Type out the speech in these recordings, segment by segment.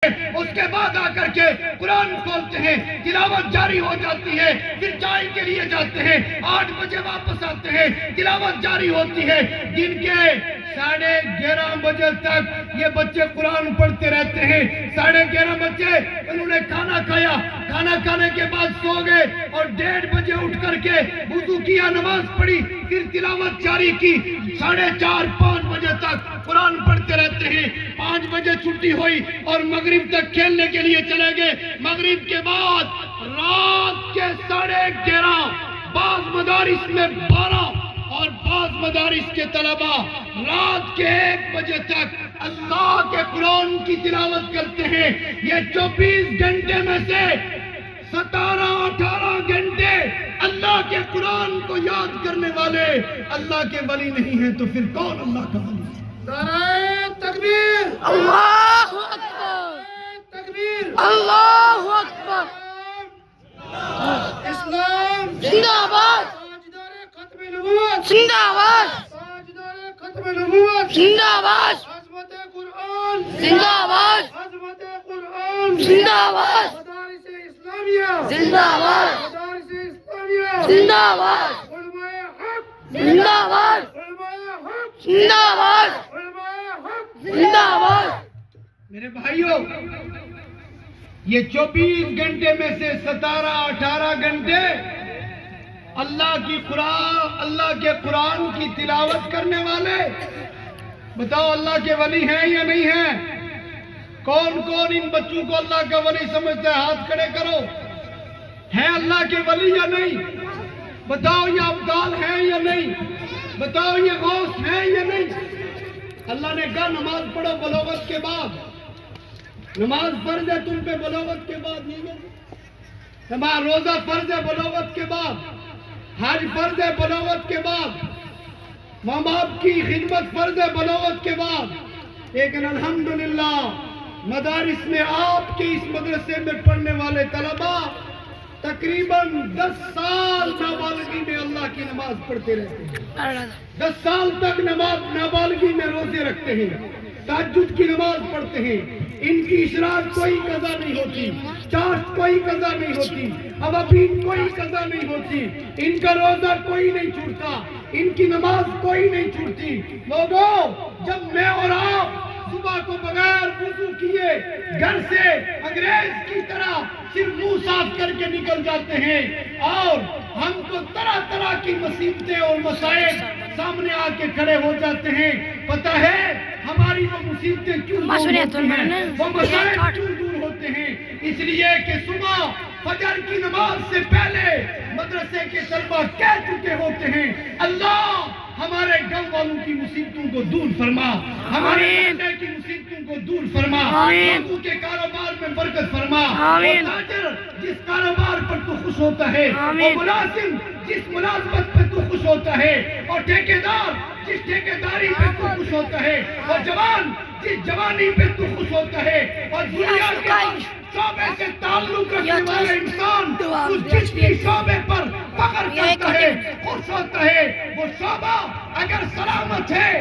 اس کے بعد آ کر کے قرآن کھولتے ہیں، تلاوت جاری ہو جاتی ہے، پھر چائے کے لیے جاتے ہیں، 8 بجے واپس آتے ہیں، تلاوت جاری ہوتی ہے۔ دن کے 11:30 بجے تک یہ بچے قرآن پڑھتے رہتے ہیں۔ 11:30 بجے انہوں نے کھانا کھایا، کھانا کھانے کے بعد سو گئے اور 1:30 بجے اٹھ کر کے وضو کیا، نماز پڑھی، پھر تلاوت جاری کی۔ 4:30 5 بجے تک قرآن پڑھتے رہتے ہیں۔ 5 بجے چھٹی ہوئی اور مغرب تک کھیلنے کے لیے چلے گئے۔ مغرب کے بعد رات کے 11:30، بعض مدارس میں 12 اور بعض مدارس کے طلباء رات کے 1 بجے تک اللہ کے قرآن کی تلاوت کرتے ہیں۔ یہ 24 گھنٹے میں سے 17-18 گھنٹے اللہ کے قرآن کو یاد کرنے والے اللہ کے ولی نہیں ہیں تو پھر کون اللہ کا ولی ہے؟ نعرہ تکبیر! اللہ اکبر! تکبیر! اللہ اکبر! اسلام زندہ باد! تاجدار ختم نبوت! زندہ باد! تاجدار ختم نبوت! زندہ باد! عظمت قرآن! زندہ باد! عظمت قرآن! زندہ باد! مدارس اسلامیہ! زندہ باد! مدارس اسلامیہ! زندہ باد! علماء حق! زندہ باد! علماء حق! زندہ باد! علماء حق! زندہ باد! میرے بھائیوں، یہ 24 گھنٹے میں سے 17-18 گھنٹے اللہ کے قرآن کی تلاوت کرنے والے، بتاؤ اللہ کے ولی ہیں یا نہیں ہیں؟ کون کون ان بچوں کو اللہ کا ولی سمجھتا ہے؟ ہاتھ کھڑے کرو۔ ہیں اللہ کے ولی یا نہیں؟ بتاؤ یہ ابدال ہیں یا نہیں؟ بتاؤ یہ غوث ہیں یا نہیں؟ اللہ نے کہا نماز پڑھو بلوغت کے بعد، نماز فرض ہے تم پہ بلوغت کے بعد، نماز روزہ فرض ہے بلوغت کے بعد، حج فرض ہے بلوغت کے بعد، ماں باپ کی خدمت فرض ہے بلوغت کے بعد۔ لیکن الحمدللہ مدارس میں آپ کے اس مدرسے میں پڑھنے والے طلباء تقریباً 10 سال نابالغی میں اللہ کی نماز پڑھتے رہتے ہیں، 10 سال تک نابالغی میں روزے رکھتے ہیں، تہجد کی نماز پڑھتے ہیں۔ ان کی اشراق کوئی قضا نہیں ہوتی، چاشت کوئی قضا نہیں ہوتی، عوابین کوئی قضا نہیں ہوتی، ان کا روزہ کوئی نہیں چھوٹتا، ان کی نماز کوئی نہیں چھوٹتی۔ لوگوں، جب میں اور آپ صبح کو بغیر وضو کیے گھر سے انگریز کی طرح صرف منہ صاف کر کے نکل جاتے ہیں اور ہم کو طرح طرح کی مصیبتیں اور مسائل سامنے آ کے کھڑے ہو جاتے ہیں، پتہ ہے ہماری وہ مصیبتیں کیوں دور ہوتی ہیں، وہ مسائل کیوں دور ہوتے ہیں؟ اس لیے کہ صبح فجر کی نماز سے پہلے مدرسے کے طلباء کہہ چکے ہوتے ہیں اللہ ہمارے گاؤں والوں کی مصیبتوں کو دور فرما، ہمارے محلے کی مصیبتوں کو دور فرما، لوگوں کے کاروبار میں برکت فرما، اور تاجر جس کاروبار پر تو خوش ہوتا ہے، اور ملازم جس ملازمت پہ تو خوش ہوتا ہے، اور ٹھیکیدار جس ٹھیکیداری پہ تو خوش ہوتا ہے، اور جوان جس جوانی پہ تو خوش ہوتا ہے، اور دنیا کے شعبے سے تعلق رکھنے والا انسان اس جس بھی شعبے پر فخر کرتا ہے، خوش ہوتا ہے، وہ شعبہ اگر سلامت ہے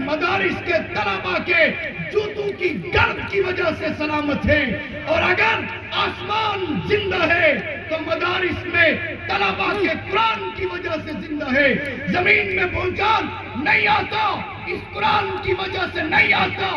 مدارس کے طلباء کے جوتوں کی گرد کی وجہ سے سلامت ہے، اور اگر آسمان زندہ ہے تو مدارس میں طلباء کے قرآن کی وجہ سے زندہ ہے۔ زمین میں بھونچال نہیں آتا اس قرآن کی وجہ سے نہیں آتا،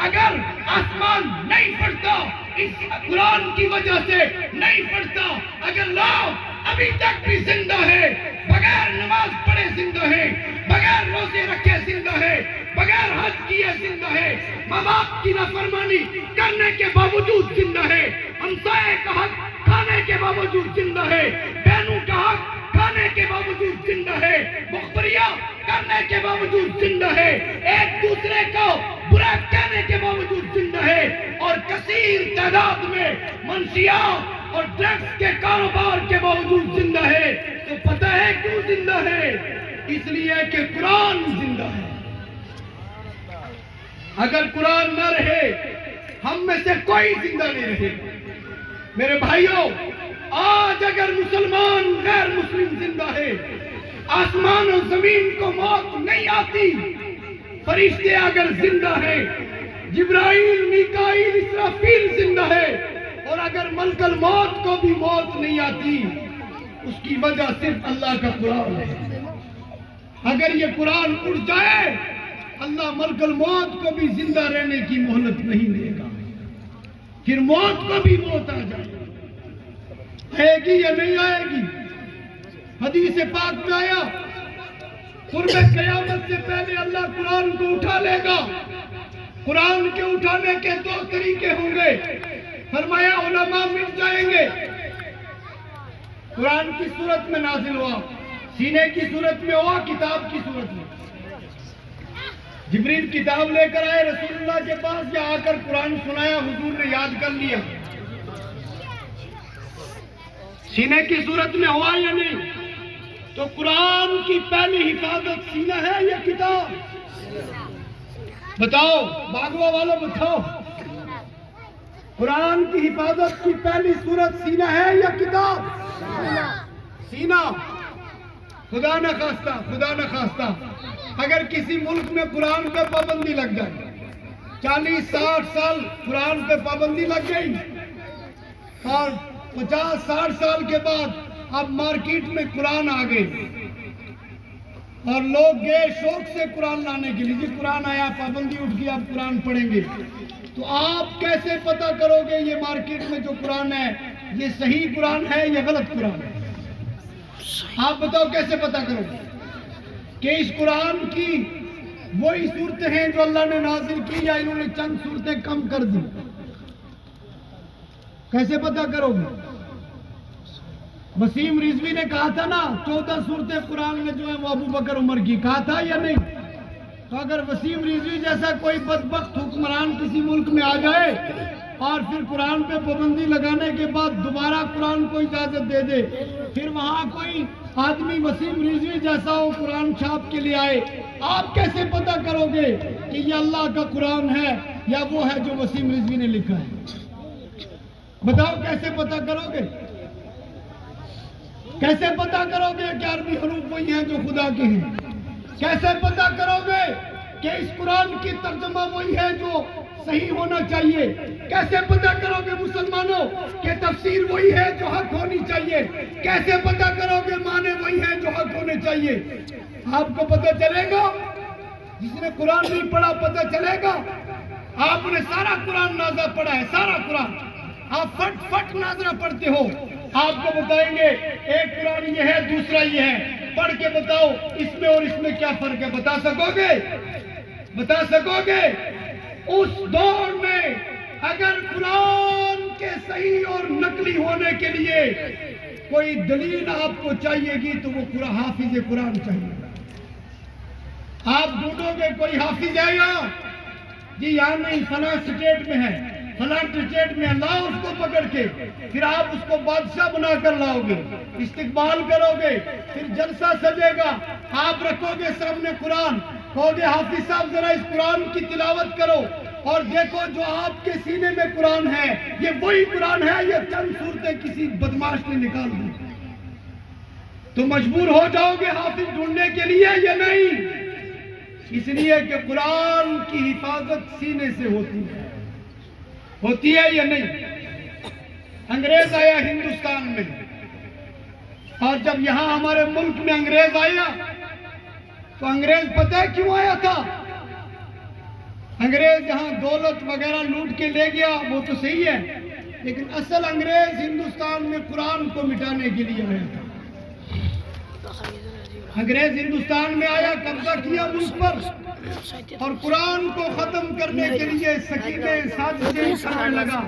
اگر آسمان نہیں پڑتا اس قرآن کی وجہ سے نہیں پڑتا، اگر لوگ ابھی تک بھی زندہ ہے، بغیر نماز پڑھے زندہ ہے، بغیر روزے رکھے زندہ ہے، بغیر حج کیے زندہ ہے، ماں باپ کی نافرمانی کرنے کے باوجود زندہ ہے، ہمسائے کا حق کھانے کے باوجود زندہ ہے، بہنوں کا حق کھانے کے باوجود زندہ ہے، مخبریاں کرنے کے باوجود زندہ ہے، ایک دوسرے کو برا کہنے کے باوجود زندہ ہے، اور کثیر تعداد میں منشیات اور ڈرگس کے کاروبار کے باوجود زندہ ہے۔ تو پتہ ہے کیوں زندہ ہے؟ اس لیے کہ قرآن زندہ ہے۔ اگر قرآن نہ رہے ہم میں سے کوئی زندہ نہیں رہے۔ میرے بھائیوں، آج اگر مسلمان غیر مسلم زندہ ہے، آسمان و زمین کو موت نہیں آتی، فرشتے اگر زندہ ہیں، جبرائیل، میکائیل، اسرافیل زندہ ہے، اور اگر ملک الموت کو بھی موت نہیں آتی اس کی وجہ صرف اللہ کا قرآن ہے۔ اگر یہ قرآن اڑ جائے اللہ ملک الموت کو بھی زندہ رہنے کی مہلت نہیں دے گا، پھر موت کو بھی موت آ جائے۔ آئے گی یا نہیں آئے گی؟ حدیث پاک میں آیا قرب قیامت سے پہلے اللہ قرآن کو اٹھا لے گا۔ قرآن کے اٹھانے کے دو طریقے ہوں گے، فرمایا علماء مل جائیں گے۔ قرآن کی صورت میں نازل ہوا، سینے کی صورت میں ہوا، کتاب کی صورت میں۔ جبریل کتاب لے کر آئے رسول اللہ کے پاس، یا آ کر قرآن سنایا، حضور نے یاد کر لیا۔ سینے کی صورت میں ہوا یا نہیں؟ تو قرآن کی پہلی حفاظت سینہ ہے یا کتاب؟ بتاؤ باغوا والوں، بتاؤ قرآن کی حفاظت کی پہلی صورت سینہ ہے یا کتاب؟ سینہ۔ خدا نہ خواستہ اگر کسی ملک میں قرآن پہ پابندی لگ جائے، 40-60 سال قرآن پہ پابندی لگ گئی، اور 50-60 سال کے بعد اب مارکیٹ میں قرآن آ گئے اور لوگ گئے شوق سے قرآن لانے کے لیے، جی قرآن آیا، پابندی اٹھ گئی، اب قرآن پڑھیں گے، تو آپ کیسے پتہ کرو گے یہ مارکیٹ میں جو قرآن ہے یہ صحیح قرآن ہے یا غلط قرآن ہے؟ آپ بتاؤ کیسے پتہ کرو گے کہ اس قرآن کی وہی صورتیں ہیں جو اللہ نے نازل کی یا انہوں نے چند صورتیں کم کر دی؟ کیسے پتہ کرو گے؟ وسیم رضوی نے کہا تھا نا 14 صورتیں قرآن میں جو ہے وہ ابو بکر عمر کی، کہا تھا یا نہیں؟ تو اگر وسیم رضوی جیسا کوئی بدبخت حکمران کسی ملک میں آ جائے اور پھر قرآن پہ پابندی لگانے کے بعد دوبارہ قرآن کو اجازت دے دے، پھر وہاں کوئی آدمی وسیم رضوی جیسا ہو قرآن چھاپ کے لیے آئے، آپ کیسے پتہ کرو گے کہ یہ اللہ کا قرآن ہے یا وہ ہے جو وسیم رضوی نے لکھا ہے؟ بتاؤ کیسے پتہ کرو گے؟ کیسے پتہ کرو گے کہ عربی حروف وہی ہیں جو خدا کے ہیں؟ کیسے پتہ کرو گے کہ اس قرآن کی ترجمہ وہی ہے جو صحیح ہونا چاہیے؟ کیسے پتہ کرو گے مسلمانوں کہ تفسیر وہی ہے جو حق ہونی چاہیے؟ کیسے پتہ کرو گے معنی وہی ہے جو حق ہونے چاہیے؟ آپ کو پتہ چلے گا؟ جس نے قرآن نہیں پڑھا پتہ چلے گا؟ آپ نے سارا قرآن نازلہ پڑھا ہے، سارا قرآن آپ فٹ فٹ نازلہ پڑھتے ہو، آپ کو بتائیں گے ایک قرآن یہ ہے دوسرا یہ ہے، پڑھ کے بتاؤ اس میں اور اس میں کیا فرق ہے؟ بتا سکو گے؟ بتا سکو گے؟ اس دور میں اگر قرآن کے صحیح اور نقلی ہونے کے لیے کوئی دلیل آپ کو چاہیے گی تو وہ حافظ قرآن چاہیے گا۔ آپ ڈھونڈو گے کوئی حافظ ہے یہاں؟ جی یہاں نہیں، فلاں اسٹیٹ میں ہے، فلاں اسٹیٹ میں لاؤ اس کو پکڑ کے، پھر آپ اس کو بادشاہ بنا کر لاؤ گے، استقبال کرو گے، پھر جلسہ سجے گا، آپ رکھو گے سامنے قرآن، کہو گے حافظ صاحب ذرا اس قرآن کی تلاوت کرو، اور دیکھو جو آپ کے سینے میں قرآن ہے یہ وہی قرآن ہے یا چند صورتیں کسی بدماش نے نکال دی؟ تو مجبور ہو جاؤ گے حافظ ڈھونڈنے کے لیے یا نہیں؟ اس لیے کہ قرآن کی حفاظت سینے سے ہوتی ہے یا نہیں؟ انگریز آیا ہندوستان میں، اور جب یہاں ہمارے ملک میں انگریز آیا تو انگریز پتہ ہے کیوں آیا تھا؟ انگریز یہاں دولت وغیرہ لوٹ کے لے گیا وہ تو صحیح ہے، لیکن اصل انگریز ہندوستان میں قرآن کو مٹانے کے لیے آیا تھا۔ انگریز ہندوستان میں آیا، قبضہ کیا ملک پر، اور قرآن کو ختم کرنے کے لیے سکینیں سازشیں کرنے لگا۔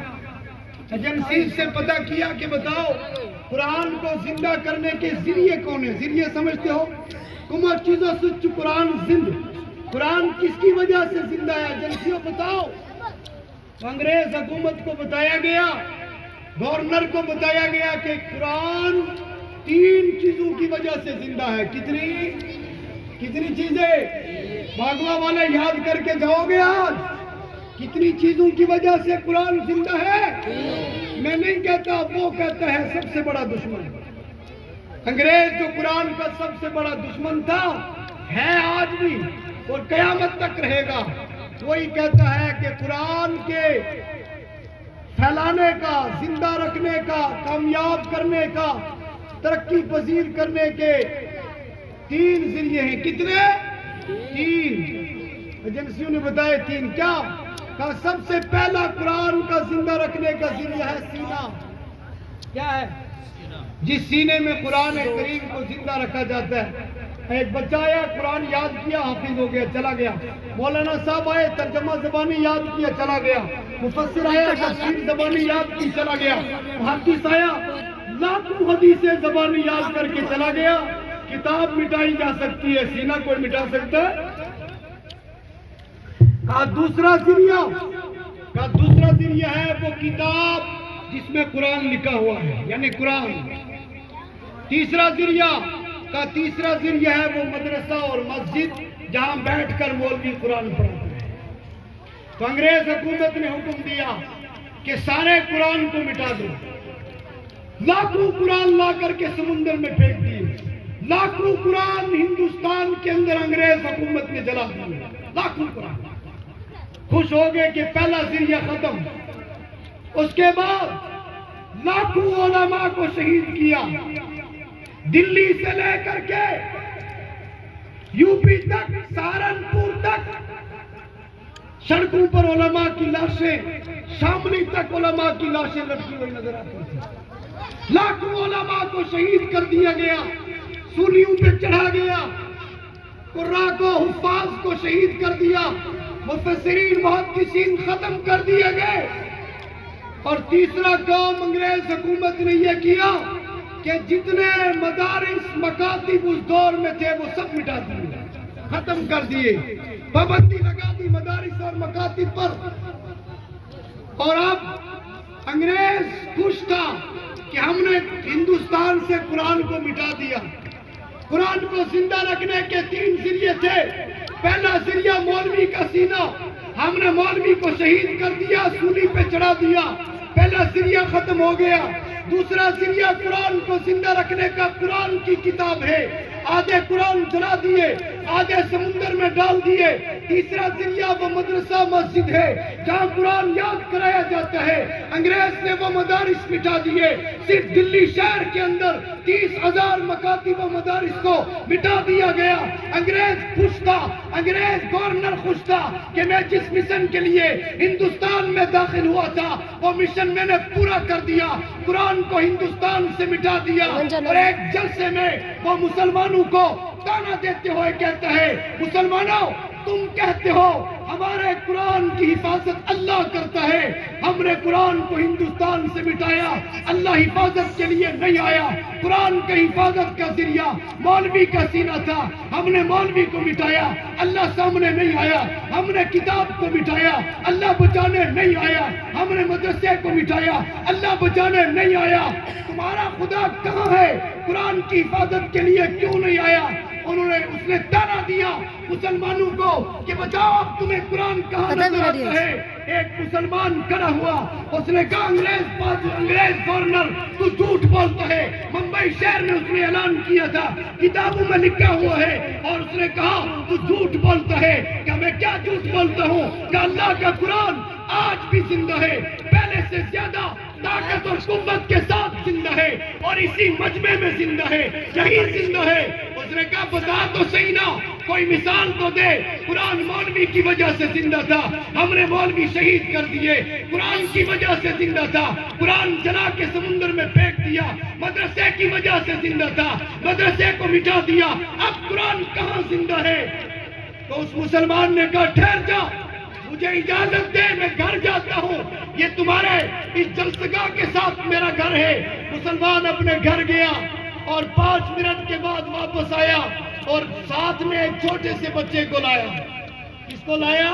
ایجنسیز سے پتہ کیا کہ بتاؤ قرآن کو زندہ کرنے کے ذریعے کون ہیں؟ ذریعے سمجھتے ہو؟ کما چیزوں سچ قرآن زند، قرآن کس کی وجہ سے زندہ ہے؟ ایجنسیوں بتاؤ۔ انگریز حکومت کو بتایا گیا، گورنر کو بتایا گیا کہ قرآن 3 چیزوں کی وجہ سے زندہ ہے۔ کتنی چیزیں؟ باغوا والے یاد کر کے جاؤ گے آج؟ کتنی چیزوں کی وجہ سے قرآن زندہ ہے؟ میں نہیں کہتا، وہ کہتا ہے سب سے بڑا دشمن۔ انگریز جو قرآن کا سب سے بڑا دشمن تھا، ہے آج بھی اور قیامت تک رہے گا۔ وہی کہتا ہے کہ قرآن کے پھیلانے کا، زندہ رکھنے کا، کامیاب کرنے کا، ترقی پذیر کرنے کے 3 ذریعے ہیں۔ کتنے؟ 3 ایجنسیوں نے بتائے 3 کیا؟ کہا سب سے پہلا قرآن کا زندہ رکھنے کا ذریعہ ہے سینہ۔ کیا ہے؟ جس سینے میں قرآن کریم کو زندہ رکھا جاتا ہے۔ ایک بچہ آیا، قرآن یاد کیا، حافظ ہو گیا، چلا گیا۔ مولانا صاحب آئے، ترجمہ زبانی یاد کیا، چلا گیا۔ مفسر آیا، تفسیر زبانی یاد کی، چلا گیا۔ محدث آیا، لاکھوں حدیثیں زبانی یاد کر کے چلا گیا۔ کتاب مٹائی جا سکتی ہے، سینہ کوئی مٹا سکتا ہے؟ کہا دوسرا ذریعہ ہے وہ کتاب جس میں قرآن لکھا ہوا ہے، یعنی قرآن۔ تیسرا ذریعہ ہے وہ مدرسہ اور مسجد جہاں بیٹھ کر مولوی قرآن پڑھاتے ہیں۔ تو انگریز حکومت نے حکم دیا کہ سارے قرآن کو مٹا دو۔ لاکھوں قرآن لا کر کے سمندر میں پھینک دیے۔ لاکھوں قرآن ہندوستان کے اندر انگریز حکومت نے جلا دیے، لاکھوں قرآن۔ خوش ہو گئے کہ پہلا ذریعہ ختم۔ اس کے بعد لاکھوں علماء کو شہید کیا، دلی سے لے کر کے یو پی تک، سہارنپور تک سڑکوں پر علماء کی لاشیں، شاملی تک علماء کی لاشیں لٹکی ہوئی نظر آتی تھی۔ لاکھوں علماء کو شہید کر دیا گیا، سولیوں پہ چڑھا گیا، قراء کو، حفاظ کو شہید کر دیا، مفسرین محدثین ختم کر دیے گئے۔ اور تیسرا کام انگریز حکومت نے یہ کیا کہ جتنے مدارس مکاتب اس دور میں تھے وہ سب مٹا دیے، ختم کر دیے، پابندی لگا دی مدارس اور مکاتب پر۔ اور اب انگریز خوش تھا کہ ہم نے ہندوستان سے قرآن کو مٹا دیا۔ قرآن کو زندہ رکھنے کے 3 ذریعے تھے۔ پہلا ذریعہ مولوی کا سینہ، ہم نے مولوی کو شہید کر دیا، سولی پہ چڑھا دیا، پہلا ذریعہ ختم ہو گیا۔ دوسرا ذریعہ قرآن کو زندہ رکھنے کا، قرآن کی کتاب ہے، آدھے قرآن جلا دیے، آدھے سمندر میں ڈال دیے۔ تیسرا ذریعہ وہ مدرسہ مسجد ہے جہاں قرآن یاد کرایا جاتا ہے، انگریز نے وہ مدارس مٹا دیے۔ صرف دلی شہر کے اندر 30,000 مکاتب و مدارس کو مٹا دیا گیا۔ انگریز خوش تھا، انگریز گورنر خوش تھا کہ میں جس مشن کے لیے ہندوستان میں داخل ہوا تھا وہ مشن میں نے پورا کر دیا، قرآن کو ہندوستان سے مٹا دیا۔ اور ایک جلسے میں وہ مسلمانوں کو تانا دیتے ہوئے کہتا ہے، مسلمانوں تم کہتے ہو ہمارے قرآن کی حفاظت اللہ کرتا ہے، ہم نے قرآن کو ہندوستان سے مٹایا، اللہ حفاظت کے لیے نہیں آیا۔ قرآن کی حفاظت کا ذریعہ مولوی کا سینہ تھا، ہم نے مولوی کو مٹایا، اللہ سامنے نہیں آیا۔ ہم نے کتاب کو مٹایا، اللہ بچانے نہیں آیا۔ ہم نے مدرسے کو مٹایا، اللہ بچانے نہیں آیا۔ تمہارا خدا کہاں ہے؟ قرآن کی حفاظت کے لیے کیوں نہیں آیا؟ اس نے تانا دیا مسلمانوں کو کہ بچاؤ، اب تمہیں قرآن کہاں نظر آتا ہے؟ ایک مسلمان کھڑا ہوا، اس نے کہا انگریز گورنر تو جھوٹ بولتا ہے۔ ممبئی شہر میں اس نے اعلان کیا تھا، کتابوں میں لکھا ہوا ہے، اور اس نے کہا تو جھوٹ بولتا ہے۔ کہ میں کیا جھوٹ بولتا ہوں؟ کہ اللہ کا قرآن آج بھی زندہ ہے، پہلے سے زیادہ طاقت اور قوت کے ساتھ زندہ ہے، اور اسی مجمع میں زندہ ہے، یہی زندہ ہے۔ اس نے کہا بتا تو صحیح نا، کوئی مثال تو دے۔ قرآن مولوی کی وجہ سے زندہ تھا، ہم نے مولوی شہید کر دیے۔ قرآن کی وجہ سے زندہ تھا، قرآن جلا کے سمندر میں پھینک دیا۔ مدرسے کی وجہ سے زندہ تھا، مدرسے کو مٹا دیا، اب قرآن کہاں زندہ ہے؟ تو اس مسلمان نے کہا ٹھہر جا، مجھے اجازت دے، میں گھر جاتا ہوں، یہ تمہارے اس جلسگاہ کے ساتھ میرا گھر ہے۔ مسلمان اپنے گھر گیا اور 5 منٹ کے بعد واپس آیا اور ساتھ میں ایک چھوٹے سے بچے کو لایا۔ کس کو لایا؟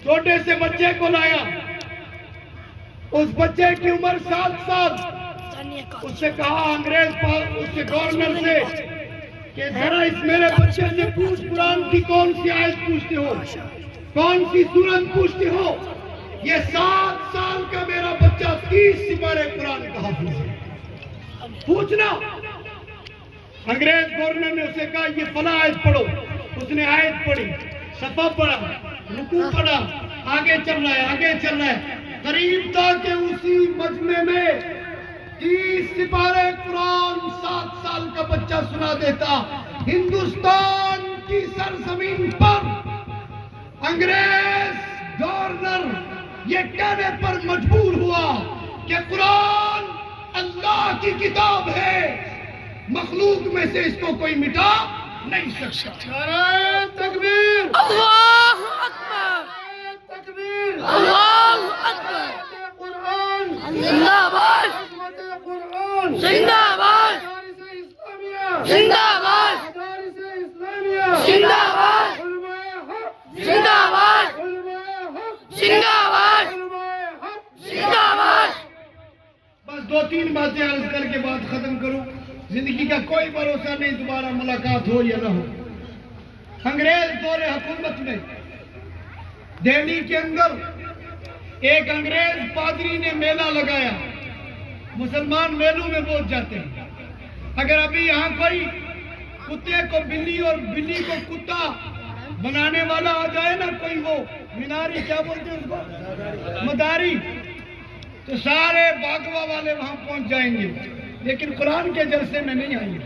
چھوٹے سے بچے کو لایا۔ اس بچے کی عمر 7 سال۔ اس سے کہا اس سے گورنر سے کہ ذرا اس میرے بچے سے پوچھ، قرآن کی کون سی آیت پوچھتے ہو، کون سی سورت پوچھتے ہو؟ یہ 7 سال کا میرا بچہ 30 سپارے قرآن کا حافظ ہے، پوچھنا۔ انگریز گورنر نے اسے کہا یہ فلاں آیت پڑھو۔ اس نے آیت پڑھی، صفحہ پڑھا، رکوع پڑا، آگے چل رہا ہے، آگے چل رہا ہے، قریب تھا کہ اسی مجمع میں 30 سپارے قرآن 7 سال کا بچہ سنا دیتا۔ ہندوستان کی سرزمین پر انگریز گورنر یہ کہنے پر مجبور ہوا کہ قرآن اللہ کی کتاب ہے، مخلوق میں سے اس کو کوئی مٹا نہیں سکتا۔ نعرہ تکبیر، اللہ اکبر، تکبیر، اللہ اکبر، قرآن زندہ باد، عظمت قرآن، زندہ باد، مدارس اسلامیہ، زندہ باد، مدارس اسلامیہ، زندہ باد، علماء حق، زندہ باد، علماء حق، زندہ باد، علماء حق۔ زندہ باد۔ بس 2-3 باتیں عرض کر کے بات ختم کروں۔ زندگی کا کوئی بھروسہ نہیں دوبارہ ملاقات ہو یا نہ ہو۔ انگریز دور حکومت میں دہلی کے اندر ایک انگریز پادری نے میلہ لگایا۔ مسلمان میلوں میں پہنچ جاتے ہیں۔ اگر ابھی یہاں کوئی کتے کو بلی اور بلی کو کتا بنانے والا آ جائے نا، کوئی وہ میناری کیا بولتے ہیں اس کو، مداری، تو سارے باغوا والے وہاں پہنچ جائیں گے، لیکن قرآن کے جلسے میں نہیں آئیں گے،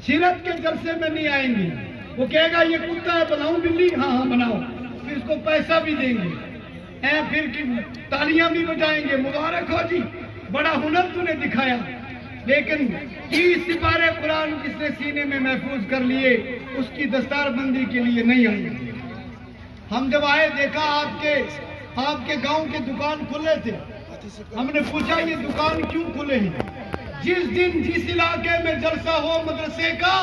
سیرت کے جلسے میں نہیں آئیں گے۔ وہ کہے گا یہ کتا ہے، بناؤں بلی؟ ہاں ہاں بناؤ، پھر اس کو پیسہ بھی دیں گے، پھر تالیاں بھی بجائیں گے، مبارک ہو جی، بڑا ہنر تو نے دکھایا۔ لیکن 30 سپارے قرآن جس نے سینے میں محفوظ کر لیے، اس کی دستار بندی کے لیے نہیں آئیں گے۔ ہم جب آئے دیکھا آپ کے گاؤں کے دکان کھلے تھے، ہم نے پوچھا یہ دکان کیوں کھلے ہیں؟ جس دن جس علاقے میں جلسہ ہو مدرسے کا،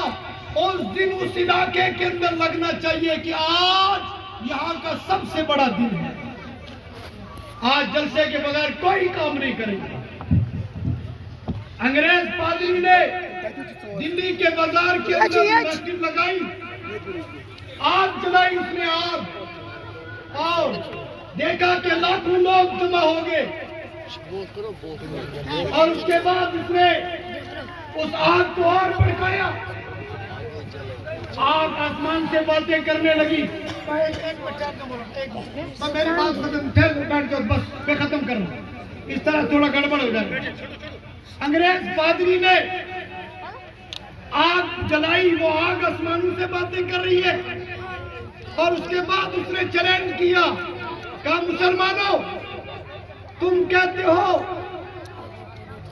اس دن اس علاقے کے اندر لگنا چاہیے کہ آج یہاں کا سب سے بڑا دن ہے، آج جلسے کے بغیر کوئی کام نہیں کرے گا۔ انگریز پادری نے دلی کے بازار کے اندر مسجد لگائی، آگ جلائی اس نے، آگ، اور دیکھا کہ لاکھوں لوگ جمع ہو گئے، اور اس کے بعد اس نے اس آگ کو اور بھڑکایا، آگ آسمان سے باتیں کرنے لگی۔ میری بات ختم، بیٹھ جاؤ، بس میں ختم کروں، اس طرح تھوڑا گڑبڑ ہو جائے۔ انگریز پادری نے آگ جلائی، وہ آگ آسمانوں سے باتیں کر رہی ہے، اور اس کے بعد اس نے چیلنج کیا، کہا مسلمانوں تم کہتے ہو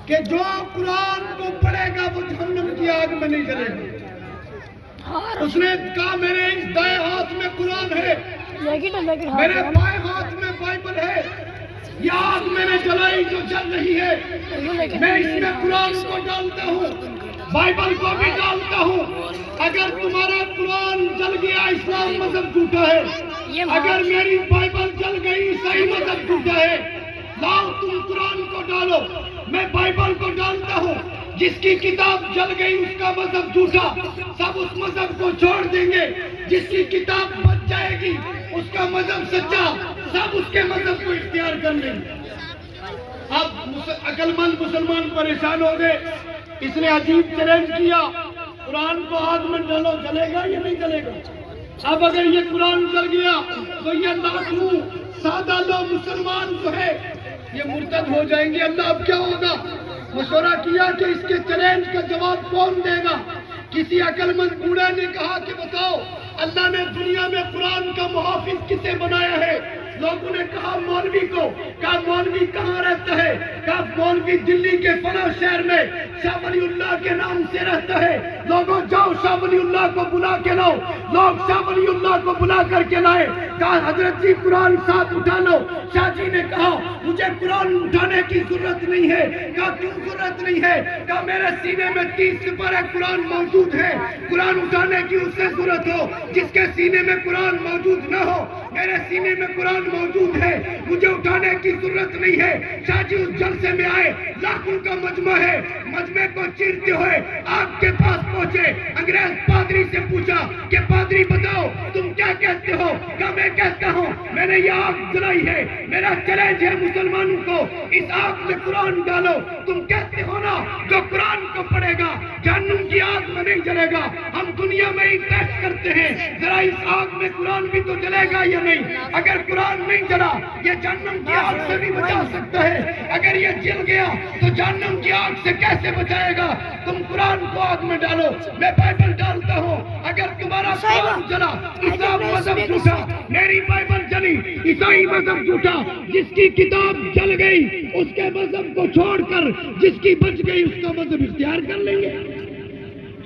کہ جو قرآن کو پڑھے گا وہ جہنم کی آگ میں نہیں جلے گا۔ اس نے کہا میرے اس دائیں ہاتھ میں قرآن ہے، میرے بائیں ہاتھ میں بائبل ہے، یہ آگ میں نے جلائی جو جل رہی ہے، میں اس میں قرآن کو ڈالتا ہوں، بائبل کو بھی ڈالتا ہوں۔ اگر تمہارا قرآن جل گیا اسلام مذہب جھوٹا ہے، اگر میری بائبل جل گئی صحیح مذہب جھوٹا ہے، لاؤ تم قرآن کو ڈالو، میں بائبل کو ڈالتا ہوں۔ جس کی کتاب جل گئی اس کا مذہب جھوٹا، سب اس مذہب کو چھوڑ دیں گے۔ جس کی کتاب بچ جائے گی اس کا مذہب سچا، سب اس کے مذہب کو اختیار کر لیں گے۔ اب عقل مند مسلمان پریشان ہو گئے، اس نے عجیب چیلنج کیا، قرآن کو آگ میں ڈالو، جلے گا یا نہیں جلے گا؟ اب اگر یہ قرآن جل گیا تو یہ لاکھوں سادہ لوگ مسلمان جو ہے یہ مرتد ہو جائیں گے، اللہ اب کیا ہوگا؟ مشورہ کیا کہ اس کے چیلنج کا جواب کون دے گا؟ کسی عقل مند بوڑھے نے کہا کہ بتاؤ اللہ نے دنیا میں قرآن کا محافظ کسے بنایا ہے؟ لوگوں نے کہا مولوی کو۔ کہا مولوی کہاں رہتا ہے؟ کہا مولوی دلی کے فلاں شہر میں شاہ ولی اللہ کے نام سے رہتا ہے، لوگوں جاؤ شاہ ولی اللہ کو بلا کے لاؤ۔ لوگ شاہ ولی اللہ کو بلا کر کے لائے، کہا حضرت جی قرآن ساتھ اٹھا لو۔ شاہ جی نے کہا مجھے قرآن اٹھانے کی ضرورت نہیں ہے۔ کہا کیوں ضرورت نہیں ہے؟ کہا میرے سینے میں 30 سپارے قرآن موجود ہے، قرآن اٹھانے کی اس سے ضرورت ہو جس کے سینے میں قرآن موجود نہ ہو، میرے سینے میں قرآن موجود ہے، مجھے اٹھانے کی ضرورت نہیں ہے۔ شاہ جی اس جلسے میں آئے، لاکھوں کا مجمع ہے، مجمع کو چیرتے ہوئے آپ کے پاس پہنچے۔ انگریز پادری سے پوچھا کہ پادری بتاؤ تم کیا کہتے ہو؟ کہا میں کہتا ہوں میں نے یہ آگ جلائی ہے، میرا چیلنج ہے مسلمانوں کو، اس آگ میں قرآن ڈالو۔ تم کہتے ہو نا جو قرآن کو پڑھے گا جہنم کی آگ میں نہیں جلے گا، ہم دنیا میں ہی ٹیسٹ کرتے ہیں، ذرا اس آگ میں قرآن بھی تو جلے گا یا نہیں. اگر قرآن نہیں جلا یہ جہنم کی آگ سے بھی بچا سکتا ہے. اگر یہ جل گیا تو جہنم کی آگ سے کیسے بچائے گا؟ تم قرآن کو آگ میں ڈالو، میں بائبل ڈالتا ہوں. اگر تمہارا قرآن جلا، اسلام مذہب جھوٹا، میری بائبل جلی، عیسائی مذہب جھوٹا. جس کی کتاب جل گئی اس کے مذہب کو چھوڑ کر جس کی بچ گئی اس کا مذہب اختیار کر لیں گے.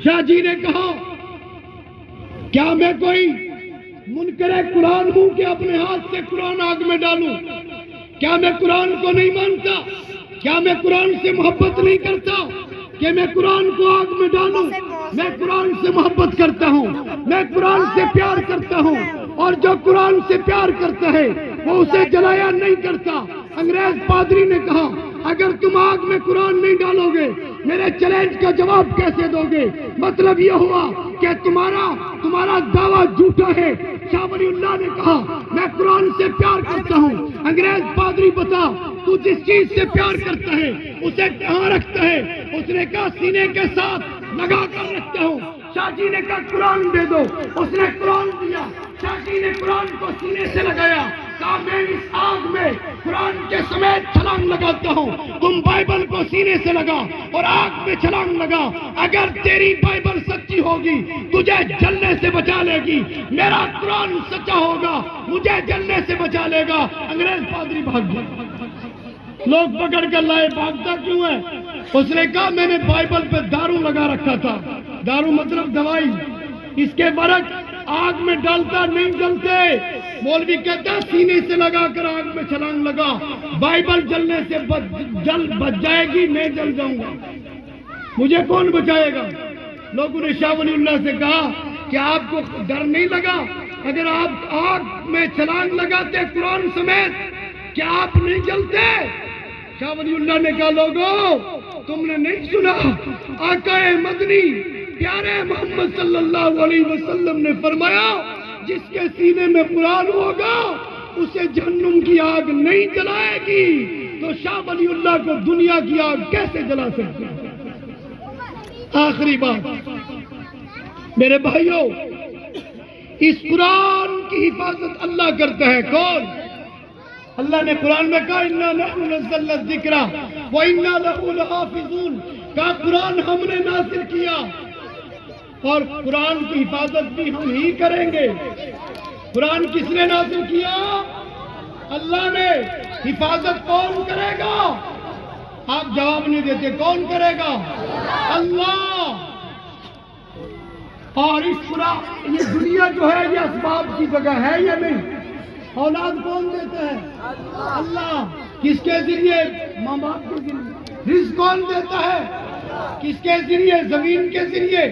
شاہ جی نے کہا کیا میں کوئی منکر قرآن ہوں کہ اپنے ہاتھ سے قرآن آگ میں ڈالوں؟ کیا میں قرآن کو نہیں مانتا؟ کیا میں قرآن سے محبت نہیں کرتا کہ میں قرآن کو آگ میں ڈالوں؟ میں قرآن سے محبت کرتا ہوں، میں قرآن سے پیار کرتا ہوں، اور جو قرآن سے پیار کرتا ہے وہ اسے جلایا نہیں کرتا. انگریز پادری نے کہا اگر تم آگ میں قرآن نہیں ڈالو گے میرے چیلنج کا جواب کیسے دو گے؟ مطلب یہ ہوا کہ تمہارا دعویٰ جھوٹا ہے. شاہ ولی اللہ نے کہا میں قرآن سے پیار کرتا ہوں. انگریز پادری بتا تو جس چیز سے پیار کرتا ہے اسے کہاں رکھتا ہے؟ اس نے کہا سینے کے ساتھ لگا کر رکھتا ہوں. شاہ جی نے کہا قرآن دے دو، اس نے قرآن دیا. شاہ جی نے قرآن کو سینے سے لگایا، کہا میں اس آگ میں قرآن کے سمیت چھلانگ لگاتا ہوں. تم بائبل کو سینے سے لگا اور آگ میں چھلانگ لگا. اگر تیری بائبل سچی ہوگی تجھے جلنے سے بچا لے گی، میرا قرآن سچا ہوگا مجھے جلنے سے بچا لے گا. انگریز پادری بھاگ گیا. لوگ پکڑ کر لائے بھاگتا کیوں ہے؟ اس نے کہا میں نے بائبل پہ دارو لگا رکھا تھا. دارو مطلب دوائی. اس کے برعکس آگ میں ڈالتا نہیں جلتے. مولوی کہتا سینے سے لگا کر آگ میں چھلانگ لگا، بائبل جلنے سے بچ جائے گی، میں جل جاؤں گا، مجھے کون بچائے گا؟ لوگوں نے شاہ ولی اللہ سے کہا کہ آپ کو ڈر نہیں لگا اگر آپ آگ میں چھلانگ لگاتے قرآن سمیت کیا آپ نہیں جلتے؟ شاہ ولی اللہ نے کہا لوگوں تم نے نہیں سنا، آقا مدنی پیارے محمد صلی اللہ علیہ وسلم نے فرمایا جس کے سینے میں قرآن ہوگا اسے جہنم کی آگ نہیں جلائے گی. تو شاہ ولی اللہ کو دنیا کی آگ کیسے جلا سکتے ہیں؟ آخری بات میرے بھائیوں، اس قرآن کی حفاظت اللہ کرتا ہے. کون؟ اللہ نے قرآن میں کہا اِنَّا نَحْنُ نَزَّلْنَا الذِّكْرَ وَإِنَّا لَهُ لَحَافِظُونَ. کہا قرآن ہم نے نازل کیا اور قرآن کی حفاظت بھی ہم ہی کریں گے. قرآن کس نے نازل کیا؟ اللہ نے. حفاظت کون کرے گا؟ آپ جواب نہیں دیتے. کون کرے گا؟ اللہ. اور اس قرآن یہ دنیا جو ہے یہ اسباب کی جگہ ہے یا نہیں؟ اولاد کون دیتا ہے؟ اللہ. کس کے ذریعے؟ ماں باپ کے ذریعے. رزق کون دیتا ہے؟ کس کے ذریعے؟ زمین کے ذریعے.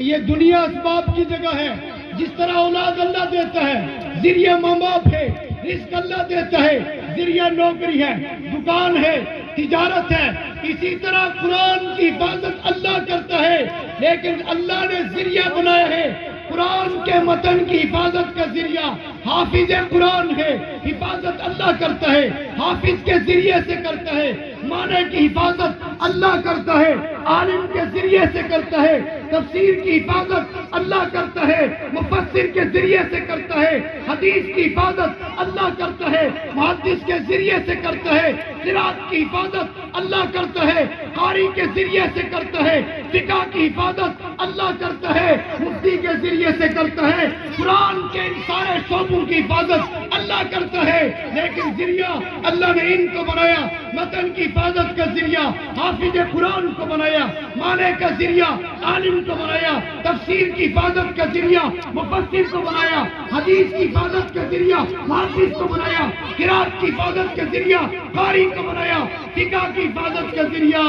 یہ دنیا اسباب کی جگہ ہے. جس طرح اولاد اللہ دیتا ہے ذریعہ ماں باپ ہے، رزق اللہ دیتا ہے ذریعہ نوکری ہے، دکان ہے، تجارت ہے. اسی طرح قرآن کی حفاظت اللہ کرتا ہے، لیکن اللہ نے ذریعہ بنایا ہے. قرآن کے متن کی حفاظت کا ذریعہ حافظ قرآن ہے. حفاظت اللہ کرتا ہے، حافظ کے ذریعے سے کرتا ہے. معنی کی حفاظت اللہ کرتا ہے، عالم کے ذریعے سے کرتا ہے. تفسیر کی حفاظت اللہ کرتا ہے، مفسر کے ذریعے سے کرتا ہے. حدیث کی حفاظت اللہ کرتا ہے، محدث کے ذریعے سے کرتا ہے. قرات کی حفاظت اللہ کرتا ہے، قاری کے ذریعے سے کرتا ہے. فقہ کی حفاظت اللہ کرتا ہے، مفتی کے ذریعے سے کرتا ہے. قرآن کے ان سارے شعبوں کی حفاظت اللہ کرتا ہے، لیکن ذریعہ اللہ نے ان کو بنایا. متن کی حفاظت کا ذریعہ حافظ قرآن کو بنایا، معنی کا ذریعہ عالم کو بنایا، تفسیر کی حفاظت کا ذریعہ مفسر کو بنایا، حدیث کی حفاظت کا ذریعہ محدث کو بنایا، قرات کی حفاظت کا ذریعہ قاری کو بنایا، فقہ کی حفاظت کا ذریعہ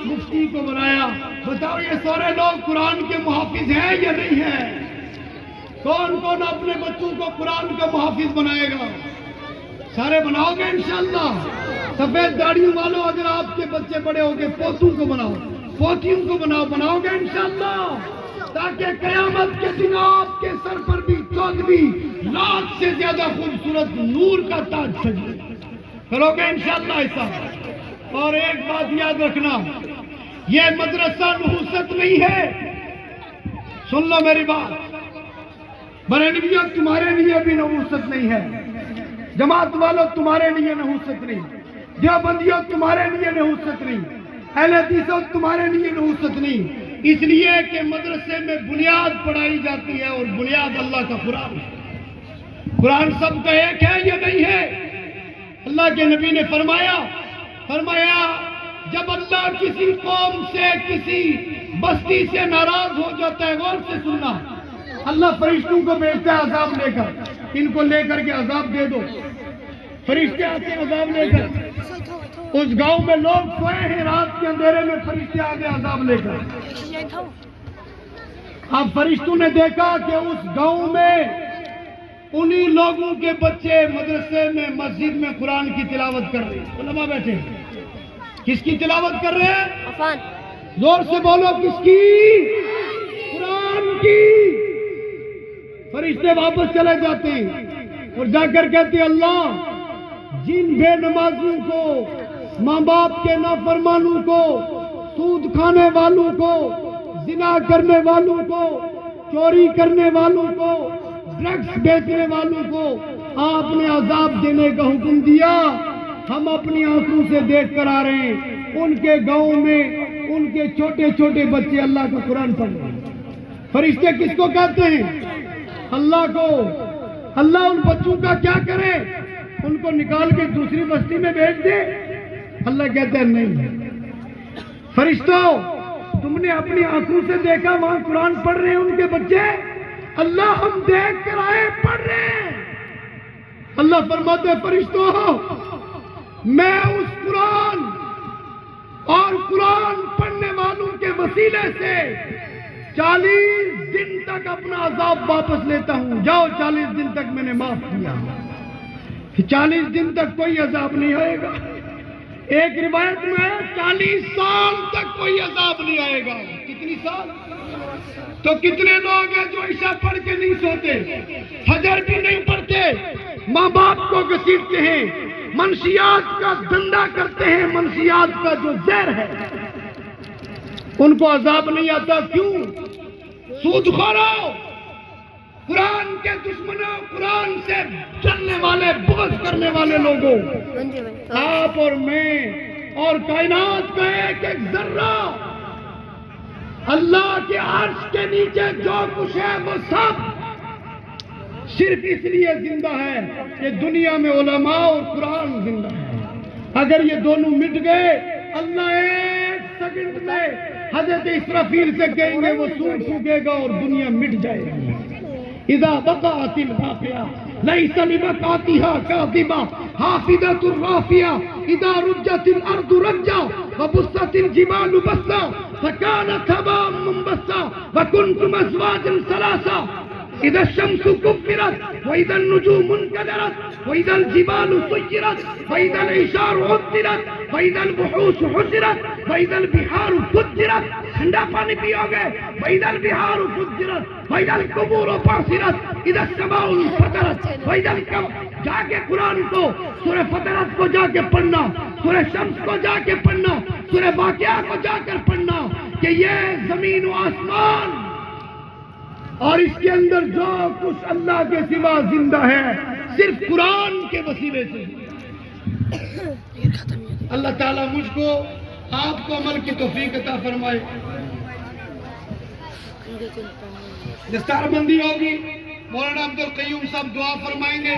مفتی کو بنایا. بتاؤ یہ سارے لوگ قرآن کے محافظ ہیں یا نہیں ہیں؟ کون کون اپنے بچوں کو قرآن کا محافظ بنائے گا؟ سارے بناؤ گے انشاءاللہ. سفید داڑھیوں والوں اگر آپ کے بچے بڑے ہو گئے پوتوں کو بناؤ، پوتیوں کو بناؤ گے انشاءاللہ، تاکہ قیامت کے دن آپ کے سر پر بھی 14 لاکھ سے زیادہ خوبصورت نور کا تاج سجے. کرو گے انشاءاللہ ایسا. اور ایک بات یاد رکھنا، یہ مدرسہ نحوست نہیں ہے. سن لو میری بات. بریلویوں تمہارے لیے بھی نحوست نہیں ہے، جماعت والوں تمہارے لیے نحوست نہیں، دیوبندیوں تمہارے لیے نحوست نہیں، اہل حدیثوں تمہارے لیے نحوست نہیں، اس لیے کہ مدرسے میں بنیاد پڑھائی جاتی ہے اور بنیاد اللہ کا قرآن ہے۔ قرآن سب کا ایک ہے یا نہیں ہے؟ اللہ کے نبی نے فرمایا جب اللہ کسی قوم سے کسی بستی سے ناراض ہو جاتا ہے، غور سے سننا، اللہ فرشتوں کو بھیجتا ہے عذاب لے کر، ان کو لے کر کے عذاب دے دو۔ فرشتے آتے ہیں عذاب لے کر، اس گاؤں میں لوگ سوئے ہیں، رات کے اندھیرے میں فرشتے آگے عذاب لے کر۔ اب فرشتوں نے دیکھا کہ اس گاؤں میں انہی لوگوں کے بچے مدرسے میں مسجد میں قرآن کی تلاوت کر رہے ہیں، علماء بیٹھے ہیں، کس کی تلاوت کر رہے ہیں؟ عفان زور سے بولو، کس کی؟ قرآن کی۔ فرشتے واپس چلے جاتے ہیں اور جا کر کہتے ہیں اللہ جن بے نمازوں کو، ماں باپ کے نافرمانوں کو، سود کھانے والوں کو، زنا کرنے والوں کو، چوری کرنے والوں کو، ڈرگس بیچنے والوں کو آپ نے عذاب دینے کا حکم دیا، ہم اپنی آنکھوں سے دیکھ کر آ رہے ہیں، ان کے گاؤں میں ان کے چھوٹے چھوٹے بچے اللہ کا قرآن پڑھ رہے ہیں۔ فرشتے کس کو کہتے ہیں؟ اللہ کو۔ اللہ ان بچوں کا کیا کرے؟ ان کو نکال کے دوسری بستی میں بھیج دے؟ اللہ کہتے ہیں نہیں، فرشتوں تم نے اپنی آنکھوں سے دیکھا وہاں قرآن پڑھ رہے ہیں ان کے بچے؟ اللہ ہم دیکھ کر آئے، پڑھ رہے ہیں۔ اللہ فرماتے ہیں فرشتوں میں اس قرآن اور قرآن پڑھنے والوں کے وسیلے سے 40 دن تک اپنا عذاب واپس لیتا ہوں، جاؤ 40 دن تک میں نے معاف کیا، 40 دن تک کوئی عذاب نہیں آئے گا۔ ایک روایت میں 40 سال تک کوئی عذاب نہیں آئے گا۔ کتنی سال؟ تو کتنے لوگ ہیں جو عشاء پڑھ کے نہیں سوتے، فجر بھی نہیں پڑھتے، ماں باپ کو گھسیٹتے ہیں، منشیات کا دھندا کرتے ہیں، منشیات کا جو زہر ہے ان کو عذاب نہیں آتا؟ کیوں؟ سود خوروں، قرآن کے دشمنوں، قرآن سے چلنے والے، بغض کرنے والے لوگوں، آپ اور میں اور کائنات کا ایک ایک ذرہ، اللہ کے عرش کے نیچے جو کچھ ہے وہ سب صرف اس لیے زندہ ہے کہ دنیا میں علماء اور قرآن زندہ ہے۔ اگر یہ دونوں مٹ گئے، اللہ ایک سیکنڈ میں حضرت اسرافیل سے کہیں گے وہ سور پھونکے گا اور دنیا مٹ جائے گی۔ اذا وقعت الواقعہ لیس لوقعتها کاذبہ حافظۃ الرافعہ اذا رجت الارض رجا وبست الجبال بسا فكانت هباء منبثا وكنتم ازواجا ثلاثا اذا الشمس كفرت واذا النجوم انكدرت واذا الجبال سيرت واذا العشار عطلت واذا البحوش حشرت واذا البحار فجرت، ٹھنڈا پانی پیو گے، واذا البحار فجرت واذا القبور بعثرت اذا السماء انفطرت واذا الكواكب۔ جا کے قرآن کو سورہ فطرت کو جا کے پڑھنا، سورہ شمس کو جا کے پڑھنا، سورہ واقعہ کو جا کر پڑھنا کہ یہ زمین و آسمان اور اس کے اندر جو کچھ اللہ کے سوا زندہ ہے صرف قرآن کے وسیلے سے۔ اللہ تعالیٰ مجھ کو آپ کو عمل کی توفیق عطا فرمائے۔ دستار بندی ہوگی، مولانا عبدالقیوم صاحب دعا فرمائیں گے،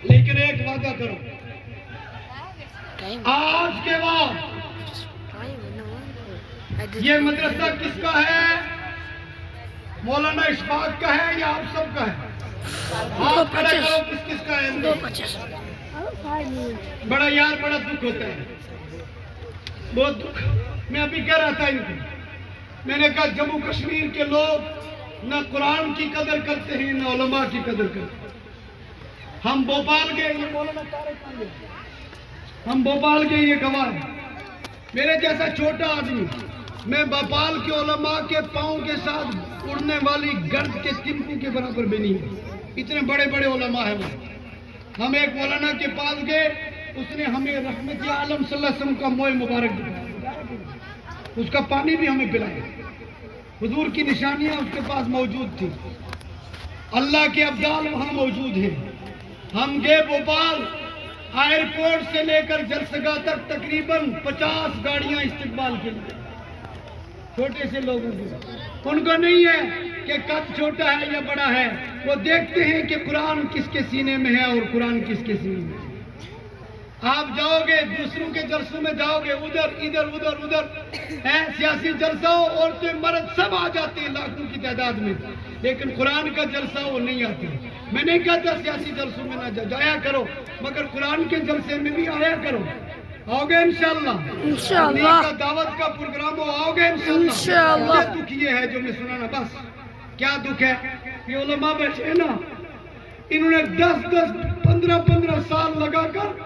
لیکن ایک وعدہ کرو، آج کے بعد یہ مدرسہ کس کا ہے؟ مولانا اشفاق کا ہے یا آپ سب کا ہے؟ آپ کھڑا کرو، کس کس کا ہے؟ بڑا یار بڑا دکھ ہوتا ہے، بہت دکھ۔ میں ابھی کہہ رہا تھا ان کو، میں نے کہا جموں کشمیر کے لوگ نہ قرآن کی قدر کرتے ہیں نہ علماء کی قدر کرتے ہیں۔ ہم بھوپال گئے، یہ مولانا طارق آئے، ہم بھوپال گئے، یہ گواہ ہے، میرے جیسا چھوٹا آدمی، میں بھوپال کے علماء کے پاؤں کے ساتھ اڑنے والی گرد کے تنکوں کے برابر بھی نہیں ہے، اتنے بڑے بڑے علماء ہیں وہ۔ ہم ایک مولانا کے پاس گئے، اس نے ہمیں رحمت عالم صلی اللہ علیہ وسلم کا موئے مبارک دیا، اس کا پانی بھی ہمیں پلایا، حضور کی نشانیاں اس کے پاس موجود تھی۔ اللہ کے ابدال وہاں موجود ہیں. ہم گئے بھوپال، ایئرپورٹ سے لے کر جلسگاہ تک تقریباً 50 گاڑیاں استقبال کے لیے، چھوٹے سے لوگوں کو. ان کو نہیں ہے کہ قد چھوٹا ہے یا بڑا ہے، وہ دیکھتے ہیں کہ قرآن کس کے سینے میں ہے اور قرآن کس کے سینے میں ہے. آپ جاؤ گے دوسروں کے جلسوں میں، جاؤ گے ادھر ادھر ادھر ادھر ہے سیاسی جلسہ ہو، عورتیں مرد سب آ جاتے ہیں لاکھوں کی تعداد میں، لیکن قرآن کا جلسہ وہ نہیں آتے. میں نہیں کہتا سیاسی جلسوں میں نہ جایا کرو، مگر قرآن کے جلسے میں بھی آیا کرو. آؤ گے انشاءاللہ؟ انشاءاللہ. کا دعوت کا پروگرام ہو، آؤ گے انشاءاللہ؟ انشاءاللہ. یہ دکھ یہ ہے جو میں سنانا. بس کیا دکھ ہے؟ یہ علماء بیٹھے ہیں نا، انہوں نے 10-15 سال لگا کر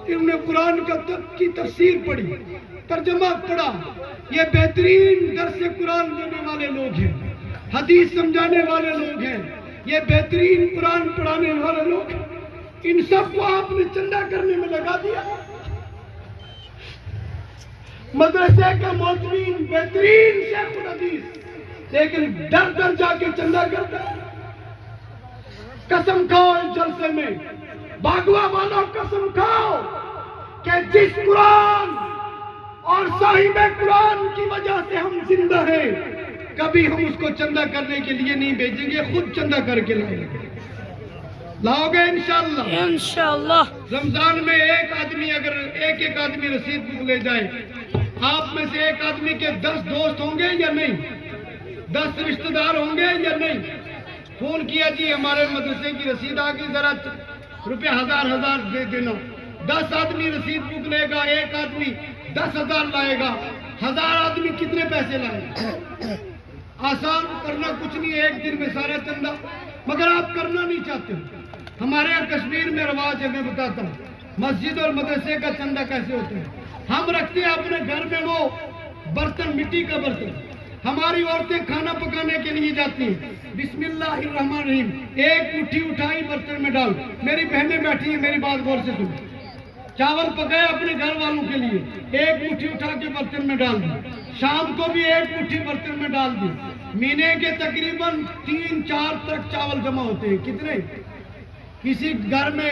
انہوں نے قرآن کی تفسیر پڑھی، ترجمہ پڑھا. یہ بہترین درس قرآن دینے والے لوگ ہیں، حدیث سمجھانے والے لوگ ہیں، یہ بہترین قرآن پڑھانے والے لوگ ہیں. ان سب کو آپ نے چندہ کرنے میں لگا دیا. مدرسے کا معتمین بہترین شیخ الحدیث، لیکن ڈر ڈر جا کے چندہ کرتا ہے. قسم کھاؤ اس جلسے میں، باغوا والوں قسم کھاؤ کہ جس قرآن اور صاحب قرآن کی وجہ سے ہم زندہ ہیں، کبھی ہم اس کو چندہ کرنے کے لیے نہیں بھیجیں گے، خود چندہ کر کے لائیں گے. لاؤ گے انشاءاللہ؟ انشاءاللہ. رمضان میں اگر ایک آدمی رسید بک لے جائے، آپ میں سے ایک آدمی کے 10 دوست ہوں گے یا نہیں؟ 10 رشتہ دار ہوں گے یا نہیں؟ فون کیا جی ہمارے مدرسے کی رسید آ گئی، ذرا روپے ہزار دے دینا. 10 آدمی رسید بک لے گا، ایک آدمی 10,000 لائے گا. 1000 آدمی کتنے پیسے لائے گا؟ آسان کرنا کچھ نہیں، ایک دن میں سارا چندہ، مگر آپ کرنا نہیں چاہتے. ہمارے یہاں کشمیر میں رواج ہے، میں بتاتا ہوں مسجد اور مدرسے کا چندہ کیسے ہوتا ہے. ہم رکھتے ہیں اپنے گھر میں وہ برتن، مٹی کا برتن. ہماری عورتیں کھانا پکانے کے لیے جاتی ہیں، بسم اللہ الرحمن الرحیم، ایک مٹھی اٹھائی برتن میں ڈال. میری بہنیں بیٹھی ہیں، میری بات غور سے سن. چاول پکائے اپنے گھر والوں کے لیے، ایک مٹھی اٹھا کے برتن میں ڈال دی. شام کو بھی ایک مٹھی برتن میں ڈال دی. مہینے کے تقریباً 3-4 ٹرک چاول جمع ہوتے ہیں. کتنے؟ کسی گھر میں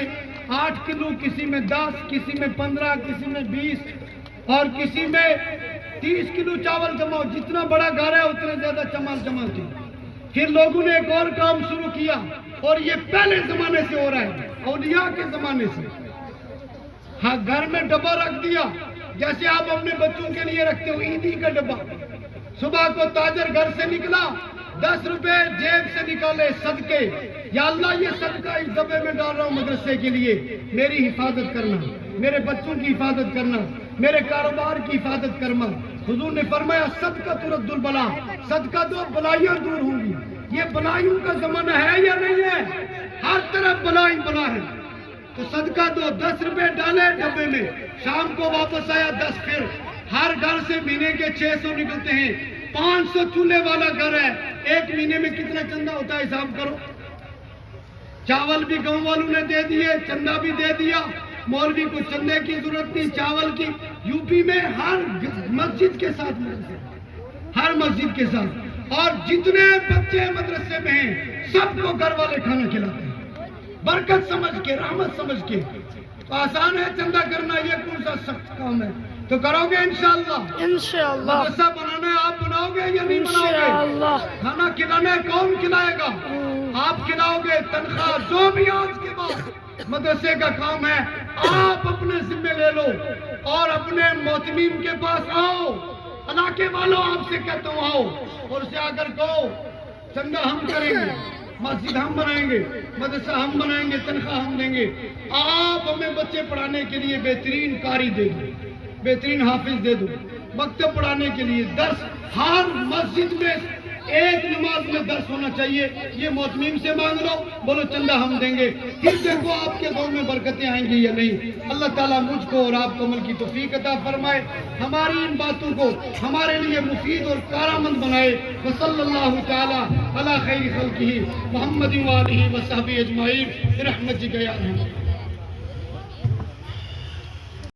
8 کلو، کسی میں 10، کسی میں 15، کسی میں 20 اور کسی میں 30 کلو چاول جمع. جتنا بڑا گھر ہے اتنے زیادہ چاول جمع ہوتے. پھر لوگوں نے ایک اور کام شروع کیا، اور یہ پہلے زمانے سے ہو رہا ہے، اولیاء کے زمانے سے. ہاں، گھر میں ڈبہ رکھ دیا، جیسے آپ اپنے بچوں کے لیے رکھتے ہو عیدی کا ڈبہ. صبح کو تاجر گھر سے نکلا، 10 روپے جیب سے نکالے صدقے. یا اللہ یہ صدقہ اس ڈبے میں ڈال رہا ہوں مدرسے کے لیے، میری حفاظت کرنا، میرے بچوں کی حفاظت کرنا، میرے کاروبار کی حفاظت کرنا. حضور نے فرمایا صدقہ ترد البلا، صدقہ دو بلائیاں دور ہوں گی. یہ بلائیوں کا زمانہ ہے یا نہیں ہے؟ ہر طرف بلائی بلا ہے. تو صدقہ دو، 10 روپے ڈالے ڈبے میں، شام کو واپس آیا 10. پھر ہر گھر سے مہینے کے 600 نکلتے ہیں. 500 چولہے والا گھر ہے، ایک مہینے میں کتنا چندہ ہوتا ہے حساب کرو. چاول بھی گاؤں والوں نے دے دیے، چندہ بھی دے دیا. مولوی کو چندے کی ضرورت نہیں، چاول کی. یو پی میں ہر مسجد کے ساتھ مدرسے، ہر مسجد کے ساتھ. اور جتنے بچے مدرسے میں ہیں سب کو گھر والے کھانا کھلاتے ہیں، برکت سمجھ کے، رحمت سمجھ کے. تو آسان ہے چندہ کرنا، یہ کون سا سخت کام ہے؟ تو کرو گے انشاءاللہ؟ انشاءاللہ. مدرسہ بنانا ہے، آپ بناؤ گے یا نہیں بناؤ گے؟ انشاءاللہ. کھانا کھلانا ہے، کون کھلائے گا؟ آپ کھلاؤ گے. تنخواہ جو بھی آج کے بعد مدرسے کا کام ہے آپ اپنے ذمہ لے لو، اور اپنے معتمین کے پاس آؤ. علاقے والوں آپ سے کہتا ہوں آؤ، اور اسے آ کر کہو چندہ ہم کریں گے، مسجد ہم بنائیں گے، مدرسہ ہم بنائیں گے، تنخواہ ہم دیں گے. آپ ہمیں بچے پڑھانے کے لیے بہترین قاری دے دو، بہترین حافظ دے دو. مکتب پڑھانے کے لیے درس، ہر مسجد میں ایک نماز میں درس ہونا چاہیے. یہ معتمین سے مانگ لو، بولو چندہ ہم دیں گے. پھر دیکھو آپ کے گاؤں میں برکتیں آئیں گی یا نہیں. اللہ تعالیٰ مجھ کو اور آپ کو عمل کی توفیق عطا فرمائے، ہماری ان باتوں کو ہمارے لیے مفید اور کارآمد بنائے. وصلی اللہ تعالیٰ علی خیر خلقہ محمد وآلہ وصحبہ اجمعین برحمتک یا ارحم الراحمین.